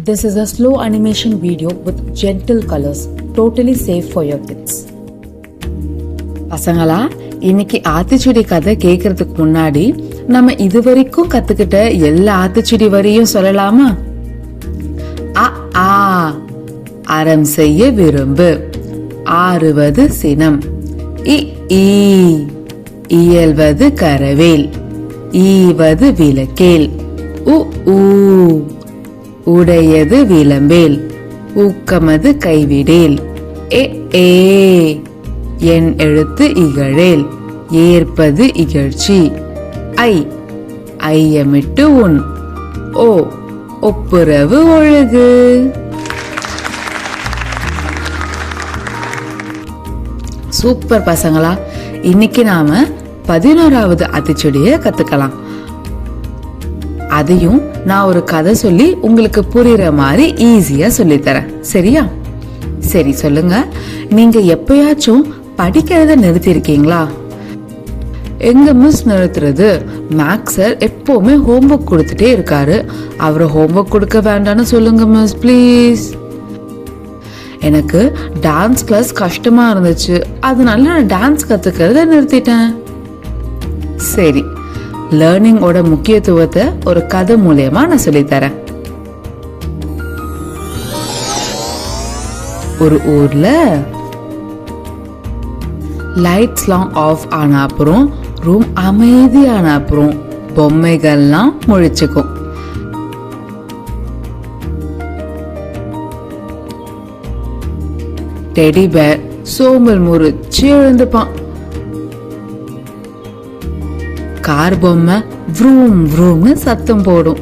This is a slow animation video with gentle colors, totally safe for your kids. பசங்களா, இன்னைக்கு ஆத்திச்சூடி கதை கேக்குறதுக்கு முன்னாடி நம்ம இதுவரைக்கும் கத்துக்கிட்ட எல்லா ஆத்திச்சூடி வரியும் சொல்லலாமா? அறம் செய்ய விரும்பு, ஆறுவது சினம், இயல்வது கரவேல், ஈவது விளக்கேல், உடையது விளம்பேல், ஊக்கமது கைவிடேல், என் எழுத்து இகழேல், ஏற்பது இகழ்ச்சி, ஐயமிட்டு உன், ஒப்புரவு ஒழுகு. சூப்பர் பசங்களா, இன்னைக்கு நாம 11வது ஆத்திச்சூடியை கத்துக்கலாம். அதையும் நான் ஒரு கதை சொல்லி உங்களுக்கு புரியுற மாதிரி ஈஸியா சொல்லித்தரேன், சரியா? சரி, சொல்லுங்க, நீங்க எப்பயாச்சும் படிக்கிறத நிறுத்தி இருக்கீங்களா? எங்க மிஸ் நிறுத்துறது? மேக்ஸ் சார் எப்பவுமே ஹோம்ஒர்க் கொடுத்துட்டே இருக்காரு, அவரை ஹோம்ஒர்க் கொடுக்க வேண்டாம்னு சொல்லுங்க மிஸ் ப்ளீஸ். எனக்கு டான்ஸ் கிளாஸ் கஷ்டமா இருந்துச்சு, அதனால நான் டான்ஸ் கத்துக்கிறத நிறுத்திட்டேன். சரி, லேர்னிங்கோட முக்கியத்துவத்தை ஒரு கதை மூலமா நான் சொல்லித்தரேன். ஒரு ஊர்ல லைட்ஸ்லாம் ஆஃப் ஆன அப்புறம், ரூம் அமைதியான அப்புறம் பொம்மைகள்லாம் முழிச்சுக்கும். டெடி பேர் சோம்பல் முறிச்சு எழுந்துப்பான். கார் பொம்மை வ்ரூம் வ்ரூம்னு சத்தம் போடும்.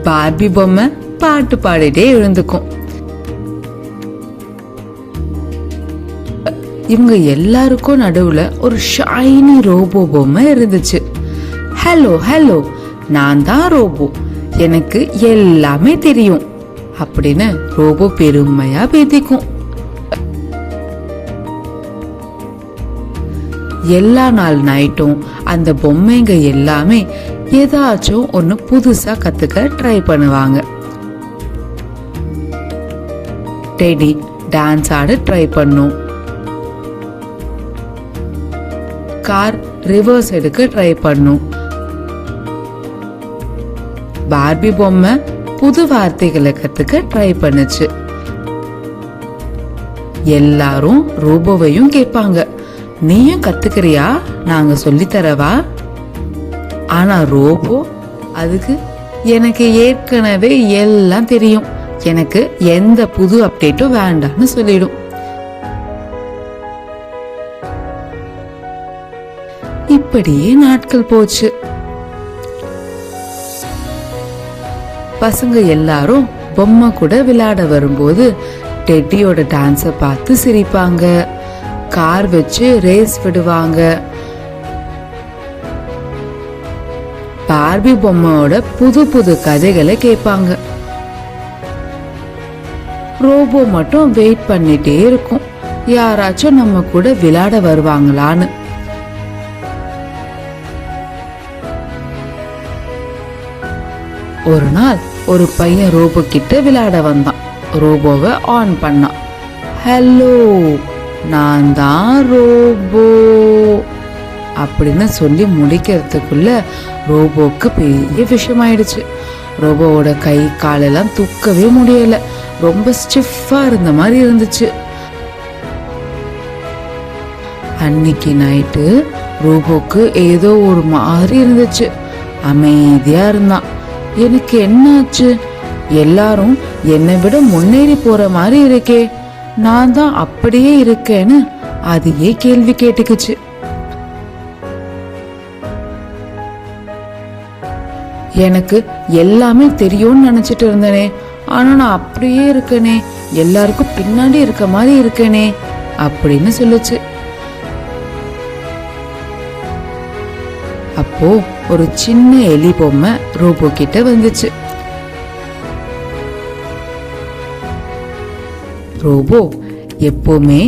பார்பி பொம்மை பாட்டு பாடிட்டே எழுந்துக்கும். இவங்க எல்லாருக்கும் நடுவுல ஒரு ஷைனி ரோபோ பொம்மை இருந்துச்சு. ஹலோ ஹலோ, நான் தான் ரோபோ, எனக்கு எல்லாமே தெரியும் அப்படின்னு ரோபோ பெருமையா பேத்திக்கும். எல்லா நாள் நைட்டும் அந்த பொம்மைங்க எல்லாமே ஏதாச்சும் ஒன்னு புதுசா கத்துக்க ட்ரை பண்ணுவாங்க. டெடி டான்ஸ் ஆட ட்ரை பண்ணும், கார் ரிவர்ஸ் எடுக்க ட்ரை பண்ணும், பார்பி பொம்மை புது வார்த்தைகளை கத்துக்க ட்ரை பண்ணுச்சு. எல்லாரும் ரோபோவையும் கேட்பாங்க, நீயும் கத்துக்கிறியா, நாங்க சொல்லி தரவா? ஆனா ரோபோ அதுக்கு எனக்கு ஏற்கனவே எல்லாம் தெரியும், எனக்கு எந்த புது அப்டேட்டும் வேண்டாம்னு சொல்லிடும். இப்படியே நாட்கள் போச்சு. பசங்க எல்லாரும் பொம்மை கூட விளையாட வரும்போது டெட்டியோட டான்ஸ பார்த்து சிரிப்பாங்க, கார் வச்சு ரேஸ் விடுவாங்க, பார்பி பொம்மையோட புது புது கதைகளை கேட்பாங்க. ரோபோ மட்டும் வெயிட் பண்ணிட்டே இருக்கும், யாராச்சும் நம்ம கூட விளையாட வருவாங்களான்னு. ஒரு நாள் ஒரு பையன் ரோபோ கிட்ட விளையாட வந்தான். ரோபோவை ஆன் பண்ணான். ஹலோ, நான் தான் ரோபோ அப்படின்னு சொல்லி முடிக்கிறதுக்குள்ள ரோபோக்கு பெரிய விஷயமாயிடுச்சு. ரோபோவோட கை காலெல்லாம் தூக்கவே முடியல, ரொம்ப ஸ்டிஃபா இருந்த மாதிரி இருந்துச்சு. அன்னைக்கு நைட்டு ரோபோக்கு ஏதோ ஒரு மாதிரி இருந்துச்சு, அமைதியா இருந்தான். எனக்கு என்னாச்சு? எல்லாரும் என்னை விட முன்னேறி போற மாதிரி இருக்கே, நான் தான் அப்படியே இருக்கேன்னு அதையே கேள்வி கேட்டுக்குச்சு. எனக்கு எல்லாமே தெரியும்னு நினைச்சிட்டு இருந்தனே, ஆனா நான் அப்படியே இருக்கனே, எல்லாருக்கும் பின்னாடி இருக்க மாதிரி இருக்கனே அப்படின்னு சொல்லுச்சு. அப்போ ஒரு சின்ன எலி பொம்மை ரோபோ கிட்ட வந்துச்சு. ரோபோ, எப்பவுமே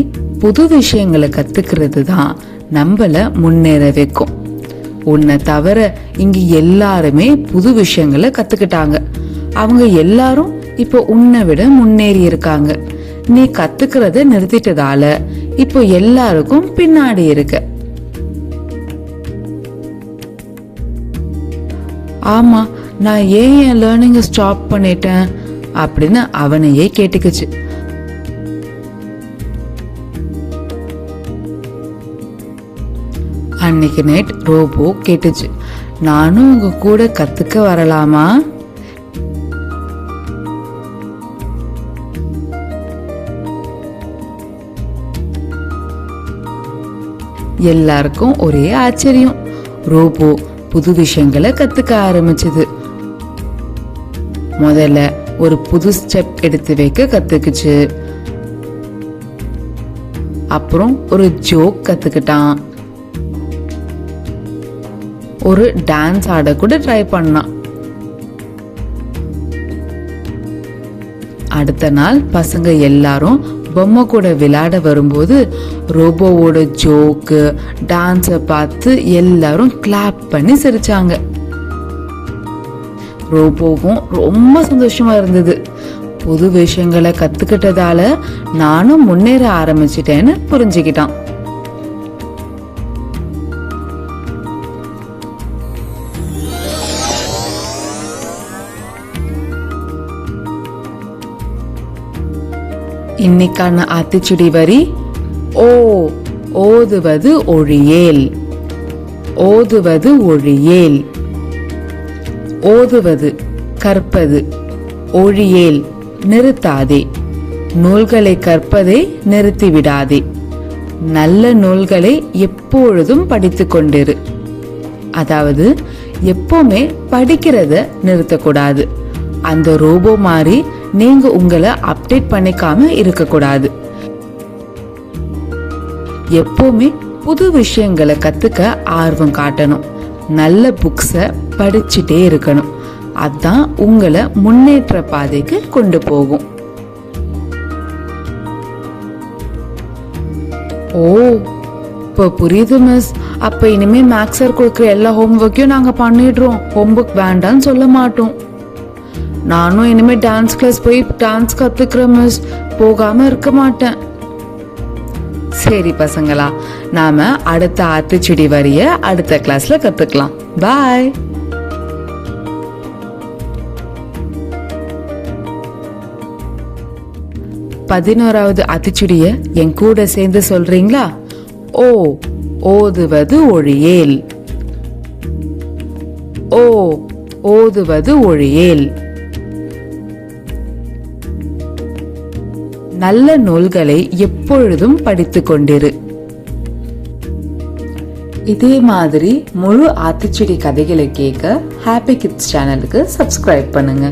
புது விஷயங்களை கத்துக்கிறது தான் நம்மள முன்னேற வைக்கும். உன்னை தவிர இங்க எல்லாருமே புது விஷயங்களை கத்துக்கிட்டாங்க. அவங்க எல்லாரும் இப்போ உன்னை விட முன்னேறி இருக்காங்க. நீ கத்துக்கிறத நிறுத்திட்டதால இப்போ எல்லாருக்கும் பின்னாடி இருக்க. ஆமா, நான் ஏன் என் லேர்னிங்க ஸ்டாப் பண்ணிட்டேன் அப்படின்னு அவனையே கேட்டுக்குச்சு. அன்னைக்கு நைட் ரோபோ கேட்டுச்சு, நானும் உங்க கூட கத்துக்க வரலாமா? எல்லாருக்கும் ஒரே ஆச்சரியம். ரோபோ புது விஷயங்களை கத்துக்க ஆரம்பிச்சது. முதல்ல ஒரு புது ஸ்டெப் எடுத்து வைக்க கத்துக்குச்சு. அப்புறம் ஒரு ஜோக் கத்துக்கிட்டான். ஒரு டான்ஸ் ஆட கூட ட்ரை பண்ணான். அடுத்த நாள் பசங்க எல்லாரும் பொம்மை கூட விளையாட வரும்போது ரோபோவோட ஜோக்கு டான்ஸ பார்த்து எல்லாரும் கிளாப் பண்ணி சிரிச்சாங்க. ரோபோவும் ரொம்ப சந்தோஷமா இருந்தது. புது விஷயங்களை கத்துக்கிட்டதால நானும் முன்னேற ஆரம்பிச்சிட்டேன்னு புரிஞ்சுக்கிட்டான். இன்னைக்கான ஆத்திச்சுடி வரி ஓ, ஓதுவது ஒழியேல். ஓதுவது ஒழியேல். ஓதுவது கற்பது, ஒழியேல் நிறுத்தாதே. நூல்களை கற்பதை நிறுத்திவிடாதே. நல்ல நூல்களை எப்பொழுதும் படித்து கொண்டிரு. அதாவது எப்பவுமே படிக்கிறத நிறுத்தக்கூடாது. அந்த ரோபோ மாதிரி நீங்க உங்களை அப்டேட் பண்ணிக்காம இருக்க கூடாது. எப்பவுமே புது விஷயங்களை கத்துக்க ஆர்வம் காட்டணும். நல்ல புக்ஸ படிச்சுட்டே இருக்கணும். அதான் உங்களை முன்னேற்ற பாதைக்கு கொண்டு போகும். ஓ, இப்ப புரியுது மிஸ். அப்ப இனிமே மேக்ஸ் சார் கொடுக்குற எல்லா ஹோம்ஒர்க்கையும் நாங்க பண்ணிடுறோம். ஹோம்ஒர்க் வேண்டான்னு சொல்ல மாட்டோம். நானும் இனிமே டான்ஸ் கிளாஸ் போய் டான்ஸ் கத்துக்கிறேன் மிஸ். போகாம இருக்க மாட்டேன். சரி பசங்களா, நாம அடுத்த ஆத்திச்சுடி வரிய அடுத்த கிளாஸ்ல கத்துக்கலாம். பாய். பதினோராவது ஆத்திச்சுடிய என் கூட சேர்ந்து சொல்றீங்களா? ஓ, ஓதுவது ஒழியேல். ஓ, ஓதுவது ஒழியேல். நல்ல நூல்களை எப்பொழுதும் படித்துக் கொண்டிரு. இதே மாதிரி முழு ஆத்திச்சுடி கதைகளை கேட்க ஹாப்பி கிட்ஸ் சேனலுக்கு சப்ஸ்கிரைப் பண்ணுங்க.